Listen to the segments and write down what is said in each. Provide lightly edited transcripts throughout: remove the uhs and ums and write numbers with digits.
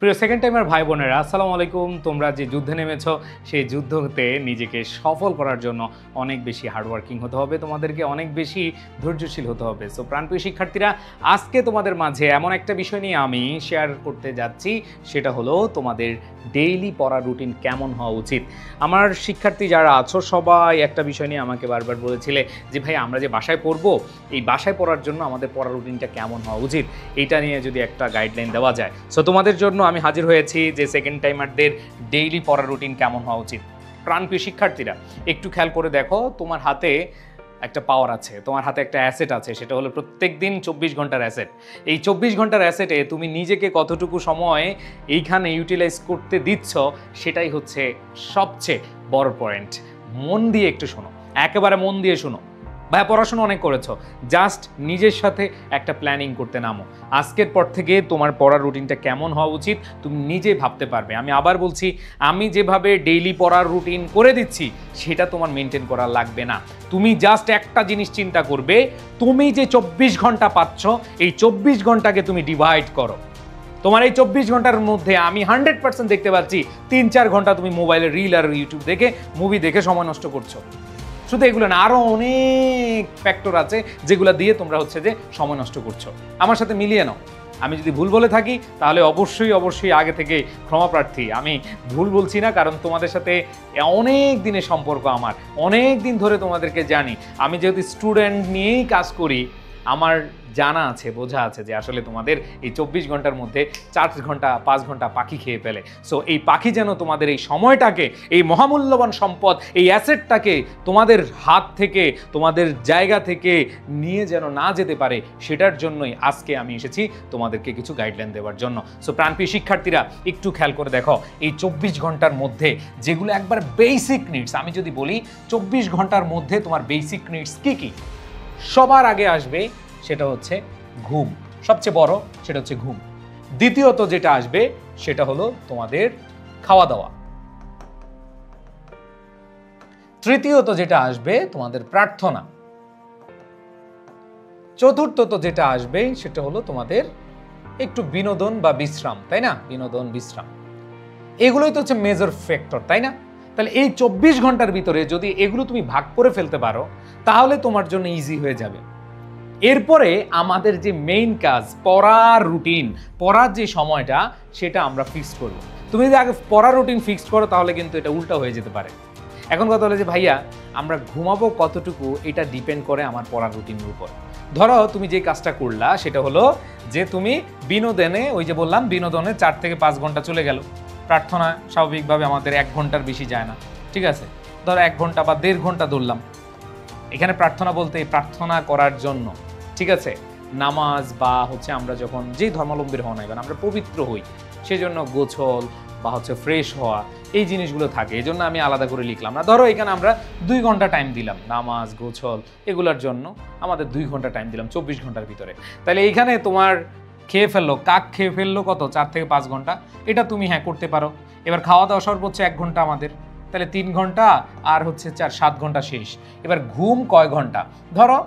প্রিয় second timer ভাই বোনেরা, আসসালামু আলাইকুম। তোমরা যে যুদ্ধে নেমেছো সেই যুদ্ধতে নিজেকে সফল করার জন্য অনেক বেশি হার্ডওয়ার্কিং হতে হবে, তোমাদেরকে অনেক বেশি ধৈর্যশীল হতে হবে। সো প্রাণপ্রিয় শিক্ষার্থীরা, আজকে তোমাদের মাঝে এমন একটা বিষয় নিয়ে আমি শেয়ার করতে যাচ্ছি, সেটা হলো তোমাদের ডেইলি পড়ার রুটিন কেমন হওয়া উচিত। আমার শিক্ষার্থী যারা আছো সবাই একটা বিষয় নিয়ে আমাকে বারবার বলেছিলে যে ভাই আমরা যে বাসায় পড়বো, এই বাসায় পড়ার জন্য আমাদের পড়ার রুটিনটা কেমন হওয়া উচিত, এইটা নিয়ে যদি একটা গাইডলাইন দেওয়া যায়। সো তোমাদের জন্য আমি হাজির হয়েছি যে সেকেন্ড টাইমারদের ডেইলি পড়ার রুটিন কেমন হওয়া উচিত। প্রাণপ্রিয় শিক্ষার্থীরা, একটু খেয়াল করে দেখো, তোমার হাতে একটা পাওয়ার আছে, তোমার হাতে একটা অ্যাসেট আছে, সেটা হলো প্রত্যেক দিন 24 ঘন্টার অ্যাসেট। এই 24 ঘন্টার অ্যাসেটে তুমি নিজেকে কতটুকু সময় এইখানে ইউটিলাইজ করতে দিচ্ছ, সেটাই হচ্ছে সবচেয়ে বড় পয়েন্ট। মন দিয়ে একটু শোনো, একেবারে মন দিয়ে শোনো। ভাই পড়াশোনা অনেক করেছো, জাস্ট নিজের সাথে একটা প্ল্যানিং করতে নামো। আজকের পর থেকে তোমার পড়ার রুটিনটা কেমন হওয়া উচিত তুমি নিজে ভাবতে পারবে। আমি আবার বলছি, আমি যেভাবে ডেইলি পড়ার রুটিন করে দিচ্ছি সেটা তোমার মেনটেন করা লাগবে না। তুমি জাস্ট একটা জিনিস চিন্তা করবে, তুমি যে 24 ঘন্টা পাচ্ছ, এই 24 ঘন্টাকে তুমি ডিভাইড করো। তোমার এই 24 ঘন্টার মধ্যে আমি 100% দেখতে পাচ্ছি 3-4 ঘন্টা তুমি মোবাইলে রিল আর ইউটিউব দেখে, মুভি দেখে সময় নষ্ট করছো। শুধু এগুলো না, আরও অনেক ফ্যাক্টর আছে যেগুলো দিয়ে তোমরা হচ্ছে যে সময় নষ্ট করছো। আমার সাথে মিলিয়ে নাও। আমি যদি ভুল বলে থাকি তাহলে অবশ্যই আগে থেকে ক্ষমা প্রার্থী। আমি ভুল বলছি না, কারণ তোমাদের সাথে অনেক দিনের সম্পর্ক, আমার অনেক দিন ধরে তোমাদেরকে জানি। আমি যেহেতু স্টুডেন্ট নিয়েই কাজ করি, আমার জানা আছে, বোঝা আছে যে আসলে তোমাদের এই 24 ঘন্টার মধ্যে 4 ঘন্টা 5 ঘন্টা পাখি খেয়ে ফেলে। সো এই পাখি যেন তোমাদের এই সময়টাকে, এই মহামূল্যবান সম্পদ, এই অ্যাসেটটাকে তোমাদের হাত থেকে, তোমাদের জায়গা থেকে নিয়ে যেন না যেতে পারে, সেটার জন্যই আজকে আমি এসেছি তোমাদেরকে কিছু গাইডলাইন দেওয়ার জন্য। সো প্রাণপ্রিয় শিক্ষার্থীরা, একটু খেয়াল করে দেখো, এই 24 ঘন্টার মধ্যে যেগুলো একবার বেসিক নিডস, আমি যদি বলি 24 ঘন্টার মধ্যে তোমার বেসিক নিডস কি কি, সবার আগে আসবে সেটা হচ্ছে ঘুম। সবচেয়ে বড় সেটা হচ্ছে ঘুম। দ্বিতীয়ত যেটা আসবে সেটা হলো তোমাদের খাওয়া দাওয়া। তৃতীয়ত যেটা আসবে তোমাদের প্রার্থনা। চতুর্থত যেটা আসবে সেটা হলো তোমাদের একটু বিনোদন বা বিশ্রাম, তাই না? বিনোদন বিশ্রাম, এগুলোই তো হচ্ছে মেজর ফ্যাক্টর, তাই না? তাহলে এই 24 ঘন্টার ভিতরে যদি এগুলো তুমি ভাগ করে ফেলতে পারো, তাহলে তোমার জন্য ইজি হয়ে যাবে। এরপরে আমাদের যে মেইন কাজ, পড়ার রুটিন, পড়ার যে সময়টা, সেটা আমরা ফিক্স করব। তুমি যদি আগে পড়ার রুটিন ফিক্সড করো তাহলে কিন্তু এটা উল্টা হয়ে যেতে পারে। এখন কথা হলো যে ভাইয়া আমরা ঘুমাবো কতটুকু, এটা ডিপেন্ড করে আমার পড়ার রুটিনের উপর। ধরো তুমি যে কাজটা করলা সেটা হলো যে তুমি বিনোদনে, ওই যে বললাম বিনোদনে 4 থেকে 5 ঘন্টা চলে গেল। প্রার্থনা স্বাভাবিকভাবে আমাদের 1 ঘন্টার বেশি যায় না, ঠিক আছে? ধরো 1 ঘন্টা বা 1.5 ঘন্টা ধরলাম। এখানে প্রার্থনা বলতে প্রার্থনা করার জন্য, ঠিক আছে, নামাজ বা হচ্ছে আমরা যখন যেই ধর্মাবলম্বীর হওয়া নাই, আমরা পবিত্র হই, সেজন্য গোছল বা হচ্ছে ফ্রেশ হওয়া, এই জিনিসগুলো থাকে। এই জন্য আমি আলাদা করে লিখলাম না। ধরো এখানে আমরা 2 ঘন্টা টাইম দিলাম নামাজ, গোছল এগুলোর জন্য, আমাদের 2 ঘন্টা টাইম দিলাম 24 ঘন্টার ভিতরে। তাহলে এইখানে তোমার খেয়ে ফেললো, কাক খেয়ে ফেললো কত, 4 থেকে 5 ঘন্টা। এটা তুমি হ্যাঁ করতে পারো। এবার খাওয়া দাওয়া সর্বোচ্চ 1 ঘন্টা আমাদের, তাহলে 3 ঘন্টা আর হচ্ছে 7 ঘন্টা শেষ। এবার ঘুম কয় ঘন্টা? ধরো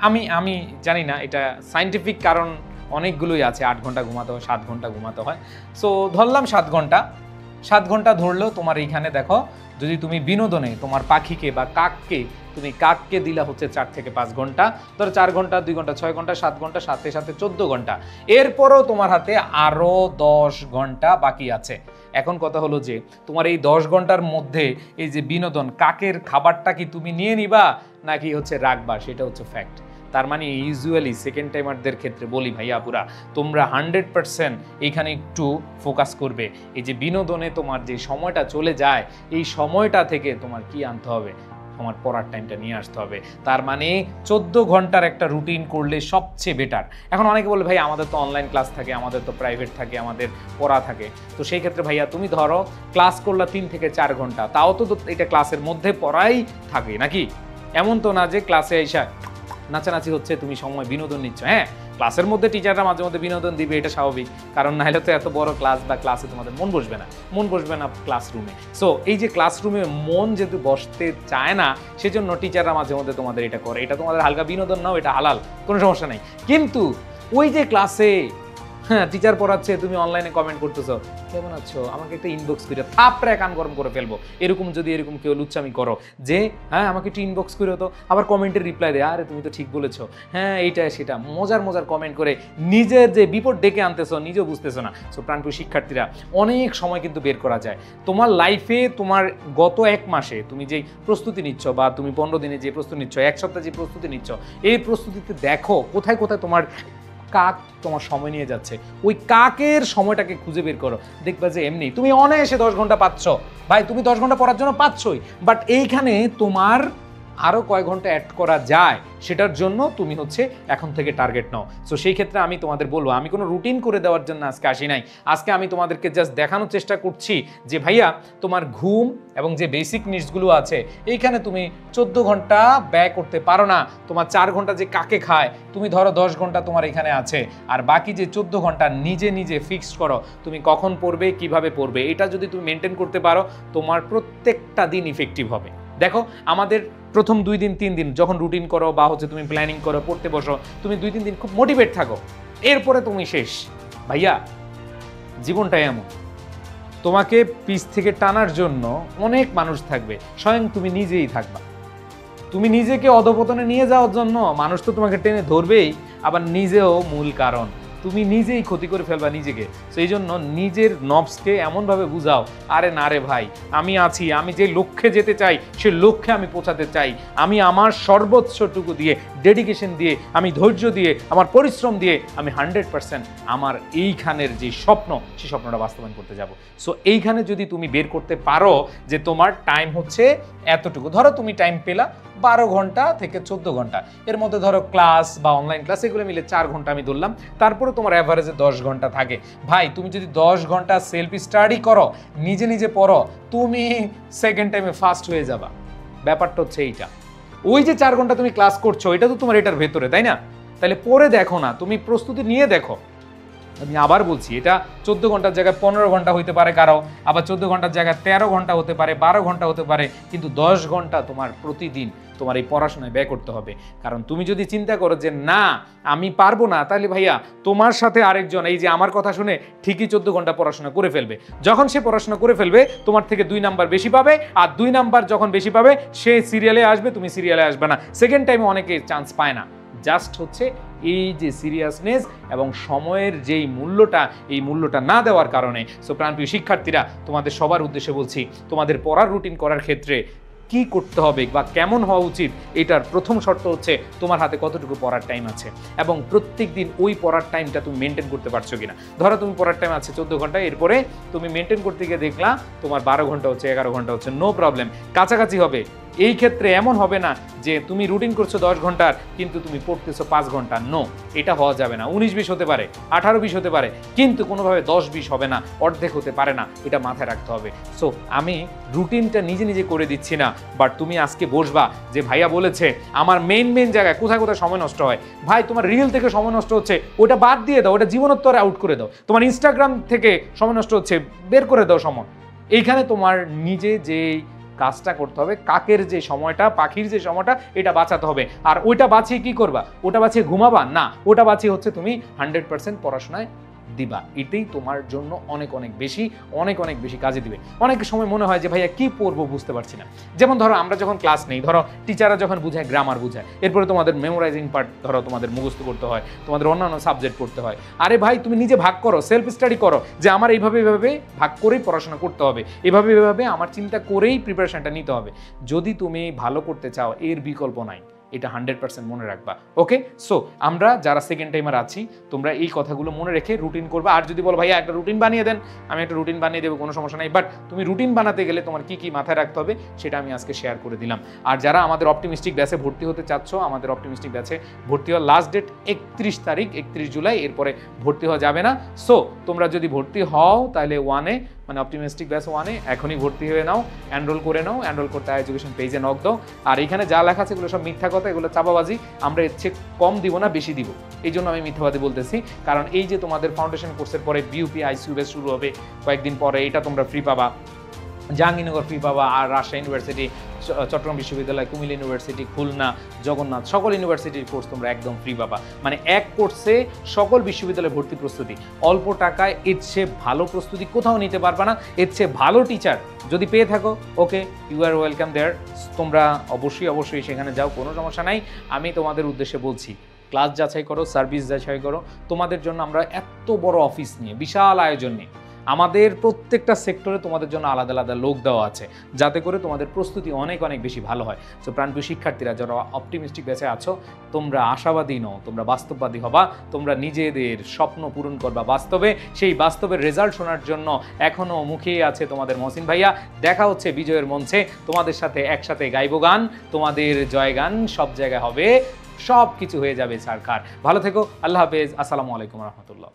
আমি জানি না, এটা সায়েন্টিফিক কারণ অনেকগুলোই আছে। 8 ঘন্টা ঘুমাতে হয়, 7 ঘন্টা ঘুমাতে হয়। সো ধরলাম 7 ঘন্টা। 7 ঘন্টা ধরলেও তোমার এইখানে দেখো, যদি তুমি বিনোদনে তোমার পাখিকে বা কাককে দিলা হচ্ছে 4 থেকে 5 ঘন্টা, ধরো 4 ঘন্টা, 2 ঘন্টা, 6 ঘন্টা, 7 ঘন্টা, সাথে 14 ঘন্টা। এরপরও তোমার হাতে আরও 10 ঘন্টা বাকি আছে। এখন কথা হলো যে তোমার এই 10 ঘন্টার মধ্যে এই যে বিনোদন, কাকের খাবারটা কি তুমি নিয়ে নিবা নাকি হচ্ছে রাখবা, সেটা হচ্ছে ফ্যাক্ট। তার মানে ইউজুয়ালি সেকেন্ড টাইমারদের ক্ষেত্রে বলি ভাইয়া পুরা, তোমরা 100% এইখানে একটু ফোকাস করবে। এই যে বিনোদনে তোমার যে সময়টা চলে যায়, এই সময়টা থেকে তোমার কি আনতে হবে, তোমার পড়ার টাইমটা নিয়ে আসতে হবে। তার মানে 14 ঘন্টার একটা রুটিন করলে সবচেয়ে বেটার। এখন অনেকে বলে ভাই আমাদের তো অনলাইন ক্লাস থাকে, আমাদের তো প্রাইভেট থাকে, আমাদের পড়া থাকে। তো সেই ক্ষেত্রে ভাইয়া তুমি ধরো ক্লাস করলা 3 থেকে 4 ঘন্টা, তাও তো এটা ক্লাসের মধ্যে পড়াই থাকে নাকি? এমন তো না যে ক্লাসে এসে নাচানাচি হচ্ছে, তুমি সময় বিনোদন নিচ্ছ। হ্যাঁ, ক্লাসের মধ্যে টিচাররা মাঝে মধ্যে বিনোদন দিবে, এটা স্বাভাবিক, কারণ নাহলে তো এত বড় ক্লাস বা ক্লাসে তোমাদের মন বসবে না ক্লাসরুমে। সো এই যে ক্লাসরুমে মন যেহেতু বসতে চায় না, সেজন্য টিচাররা মাঝে মধ্যে তোমাদের এটা করে। এটা তোমাদের হালকা বিনোদন নাও, এটা হালাল, কোনো সমস্যা নেই। কিন্তু ওই যে ক্লাসে হ্যাঁ, টিচার পড়াচ্ছে, তুমি অনলাইনে কমেন্ট করতেছো, কেমন আছো, আমাকে একটা ইনবক্স করে থাপড়ে কান গরম করে ফেলবো। এরকম যদি এরকম কেউ লুচ্চামি করো যে হ্যাঁ আমাকে একটু ইনবক্স করে তো, আবার কমেন্টের রিপ্লাই দেয়, আরে তুমি তো ঠিক বলেছো, হ্যাঁ এইটা সেটা মজার মজার কমেন্ট করে নিজের যে বিপদ ডেকে আনতেছো নিজেও বুঝতেছো না। সো প্রাণপ্রিয় শিক্ষার্থীরা, অনেক সময় কিন্তু বের করা যায়। তোমার লাইফে তোমার গত 1 মাসে তুমি যেই প্রস্তুতি নিচ্ছ, বা তুমি 15 দিনে যে প্রস্তুতি নিচ্ছ, 1 সপ্তাহে যে প্রস্তুতি নিচ্ছ, এই প্রস্তুতিতে দেখো কোথায় কোথায় তোমার কাক তোমার সময় নিয়ে যাচ্ছে। ওই কাকের সময়টাকে খুঁজে বের করো, দেখবা যে এমনি তুমি অনায়াসে 10 ঘন্টা পাচ্ছ। ভাই তুমি 10 ঘন্টা পড়ার জন্য পাচ্ছই, বাট এইখানে তোমার আরও কয় ঘন্টা অ্যাড করা যায় সেটার জন্য তুমি হচ্ছে এখন থেকে টার্গেট নাও। সো সেই ক্ষেত্রে আমি তোমাদের বলবো, আমি কোনো রুটিন করে দেওয়ার জন্য আজকে আসি নাই। আজকে আমি তোমাদেরকে জাস্ট দেখানোর চেষ্টা করছি যে ভাইয়া তোমার ঘুম এবং যে বেসিক নিডসগুলো আছে এইখানে তুমি 14 ঘন্টা ব্যয় করতে পারো না। তোমার 4 ঘন্টা যে কাকে খায়, তুমি ধরো 10 ঘন্টা তোমার এখানে আছে, আর বাকি যে 14 ঘন্টা নিজে নিজে ফিক্সড করো তুমি কখন পড়বে, কিভাবে পড়বে। এটা যদি তুমি মেনটেন করতে পারো, তোমার প্রত্যেকটা দিন ইফেক্টিভ হবে। দেখো আমাদের প্রথম 2 দিন 3 দিন যখন রুটিন করো বা হচ্ছে তুমি প্ল্যানিং করো, পড়তে বসো, তুমি 2-3 দিন খুব মোটিভেট থাকো, এরপরে তুমি শেষ। ভাইয়া জীবনটাই এমন, তোমাকে পিছ থেকে টানার জন্য অনেক মানুষ থাকবে, স্বয়ং তুমি নিজেই থাকবা। তুমি নিজেকে অধপতনে নিয়ে যাওয়ার জন্য মানুষ তো তোমাকে টেনে ধরবেই, আবার নিজেও মূল কারণ। তুমি নিজেই ক্ষতি করে ফেলবা নিজেকে। সেই জন্য নিজের নবসকে এমনভাবে বুঝাও, আরে না রে ভাই, আমি আছি, আমি যে লক্ষ্যে যেতে চাই সে লক্ষ্যে আমি পৌঁছাতে চাই, আমি আমার সর্বোচ্চটুকু দিয়ে, ডেডিকেশন দিয়ে, আমি ধৈর্য দিয়ে, আমার পরিশ্রম দিয়ে আমি 100% আমার এইখানের যে স্বপ্ন সেই স্বপ্নটা বাস্তবায়ন করতে যাব। সো এইখানে যদি তুমি বের করতে পারো যে তোমার টাইম হচ্ছে এতটুকু, ধরো তুমি টাইম পেলা 12 ঘন্টা থেকে 14 ঘন্টা, এর মধ্যে ধরো ক্লাস বা অনলাইন ক্লাস এগুলো মিলে 4 ঘন্টা আমি ধরলাম, তারপরে তোমার অ্যাভারেজে 10 ঘন্টা থাকে। ভাই তুমি যদি 10 ঘন্টা সেলফ স্টাডি করো, নিজে নিজে পড়ো, তুমি সেকেন্ড টাইমে ফার্স্ট হয়ে যাবা। ব্যাপারটা হচ্ছে এইটা। ওই যে 4 ঘন্টা তুমি ক্লাস করছো এটা তো তোমার এটার ভেতরে, তাই না? তাহলে পরে দেখো না, তুমি প্রস্তুতি নিয়ে দেখো। আমি আবার বলছি, এটা 14 ঘন্টার জায়গায় 15 ঘন্টা হতে পারে কারো, আবার 14 ঘন্টার জায়গায় 13 ঘন্টা হতে পারে, 12 ঘন্টা হতে পারে, কিন্তু 10 ঘন্টা তোমার প্রতিদিন তোমার এই পড়াশোনায় ব্যয় করতে হবে। কারণ তুমি যদি চিন্তা করো যে না আমি পারবো না, তাহলে ভাইয়া তোমার সাথে আরেকজন এই যে আমার কথা শুনে ঠিকই 14 ঘন্টা পড়াশোনা করে ফেলবে। যখন সে পড়াশোনা করে ফেলবে তোমার থেকে 2 নাম্বার বেশি পাবে, আর 2 নাম্বার যখন বেশি পাবে সে সিরিয়ালে আসবে, তুমি সিরিয়ালে আসবে না। সেকেন্ড টাইমে অনেকে চান্স পায় না। জাস্ট হচ্ছে এই যে সিরিয়াসনেস এবং সময়ের যেই মূল্যটা, এই মূল্যটা না দেওয়ার কারণে। সো প্রাণপ্রিয় শিক্ষার্থীরা, তোমাদের সবার উদ্দেশ্যে বলছি, তোমাদের পড়ার রুটিন করার ক্ষেত্রে কি করতে হবে বা কেমন হওয়া উচিত, এটার প্রথম শর্ত হচ্ছে তোমার হাতে কতটুকু পড়ার টাইম আছে এবং প্রত্যেক দিন ওই পড়ার টাইমটা তুমি মেনটেন করতে পারছো কিনা। ধরো তুমি পড়ার টাইম আছে 14 ঘন্টা, এরপরে তুমি মেনটেন করতে গিয়ে দেখলা তোমার 12 ঘন্টা হচ্ছে, 11 ঘন্টা হচ্ছে, নো প্রবলেম, কাছাকাছি হবে। এই ক্ষেত্রে এমন হবে না যে তুমি রুটিন করছো 10 ঘন্টার কিন্তু তুমি পড়তেছো 5 ঘন্টা, নো, এটা হওয়া যাবে না। 19-20 হতে পারে, 18-20 হতে পারে, কিন্তু কোনোভাবে 10-20 হবে না, অর্ধেক হতে পারে না, এটা মাথায় রাখতে হবে। সো আমি রুটিনটা নিজে নিজে করে দিচ্ছি না, বাট তুমি আজকে বসবা যে ভাইয়া বলেছে আমার মেইন জায়গায় কোথায় কোথায় সময় নষ্ট হয়। ভাই তোমার রিল থেকে সময় নষ্ট হচ্ছে, ওটা বাদ দিয়ে দাও, ওটা জীবনোত্তরে আউট করে দাও। তোমার ইনস্টাগ্রাম থেকে সময় নষ্ট হচ্ছে, বের করে দাও সময়। এইখানে তোমার নিজে যে কাজটা করতে হবে, কাকের যে সময়টা, পাখির যে সময়টা, এটা বাঁচাতে হবে। আর ওইটা বাঁচিয়ে কি করবা? ওটা বাঁচিয়ে ঘুমাবা না, ওটা বাঁচিয়ে হচ্ছে তুমি 100% পড়াশোনায় দিবা। এটাই তোমার জন্য অনেক বেশি কাজে দিবে। অনেক সময় মনে হয় যে ভাইয়া কি পড়বো বুঝতে পারছি না। যেমন ধরো আমরা যখন ক্লাস নেই, ধরো টিচাররা যখন বুঝায়, গ্রামার বুঝায়, এরপরে তোমাদের মেমোরাইজিং পার্ট ধরো তোমাদের মুখস্থ করতে হয়, তোমাদের অন্যান্য সাবজেক্ট পড়তে হয়। আরে ভাই তুমি নিজে ভাগ করো, সেলফ স্টাডি করো যে আমার এইভাবে ভাগ করেই পড়াশোনা করতে হবে, এভাবে আমার চিন্তা করেই প্রিপারেশনটা নিতে হবে। যদি তুমি ভালো করতে চাও, এর বিকল্প নাই, এটা 100% মনে রাখবা। ওকে, সো আমরা যারা সেকেন্ড টাইমার আছি, তোমরা এই কথাগুলো মনে রেখে রুটিন করবা। আর যদি বলো ভাইয়া একটা রুটিন বানিয়ে দেন, আমি একটা রুটিন বানিয়ে দেবো, কোনো সমস্যা নাই। বাট তুমি রুটিন বানাতে গেলে তোমার কি কি মাথায় রাখতে হবে সেটা আমি আজকে শেয়ার করে দিলাম। আর যারা আমাদের অপটিমিস্টিক ব্যাচে ভর্তি হতে চাচ্ছ, আমাদের অপটিমিস্টিক ব্যাচে ভর্তি হওয়ার লাস্ট ডেট 31 তারিখ, 31 জুলাই, এরপরে ভর্তি হওয়া যাবে না। সো তোমরা যদি ভর্তি হও তাহলে মানে অপটিমিস্টিক ব্যাচ 1-এ এখনই ভর্তি হয়ে নাও, এনরোল করে নাও। এনরোল করতে এডুকেশন পেজে নক দাও। আর এখানে যা লেখা আছে এগুলো সব মিথ্যা কথা, এগুলো চাপাবাজি। আমরা এর চেয়ে কম দিব না, বেশি দিব। এই জন্য আমি মিথ্যাবাদী বলতেছি, কারণ এই যে তোমাদের ফাউন্ডেশন কোর্সের পরে বিউপি আইসিইউ ব্যাচ শুরু হবে কয়েকদিন পরে, এটা তোমরা ফ্রি পাবা, জাহাঙ্গীরনগর ফ্রি পাবা, আর রাজশাহী ইউনিভার্সিটি চট্টগ্রাম বিশ্ববিদ্যালয়, কুমিল্লা ইউনিভার্সিটি, খুলনা, জগন্নাথ, সকল ইউনিভার্সিটির কোর্স তোমরা একদম ফ্রি পাবা। মানে এক কোর্সে সকল বিশ্ববিদ্যালয়ে ভর্তি প্রস্তুতি, অল্প টাকায়। এর চেয়ে ভালো প্রস্তুতি কোথাও নিতে পারবা না, এর চেয়ে ভালো টিচার যদি পেয়ে থাকো, ওকে, ইউ আর ওয়েলকাম দেয়ার। তোমরা অবশ্যই সেখানে যাও, কোনো সমস্যা নাই। আমি তোমাদের উদ্দেশ্যে বলছি, ক্লাস যাচাই করো, সার্ভিস যাচাই করো। তোমাদের জন্য আমরা এত বড় অফিস নিয়ে, বিশাল আয়োজন নিয়ে, আমাদের প্রত্যেকটা সেক্টরে তোমাদের জন্য আলাদা আলাদা লোক দেওয়া আছে, যাতে করে তোমাদের প্রস্তুতি অনেক বেশি ভালো হয়। সো প্রাণপ্রিয় শিক্ষার্থীরা, যারা অপটিমিস্টিক বেঁচে আছো, তোমরা আশাবাদী নও, তোমরা বাস্তববাদী হবা, তোমরা নিজেদের স্বপ্ন পূরণ করবা বাস্তবে। সেই বাস্তবের রেজাল্ট শোনার জন্য এখনও মুখিয়ে আছে তোমাদের মহসিন ভাইয়া। দেখা হচ্ছে বিজয়ের মঞ্চে, তোমাদের সাথে একসাথে গাইবো গান, তোমাদের জয়গান সব জায়গায় হবে, সব কিছু হয়ে যাবে সারকার। ভালো থেকো, আল্লাহ হাফেজ, আসসালামু আলাইকুম রহমতুল্লাহ।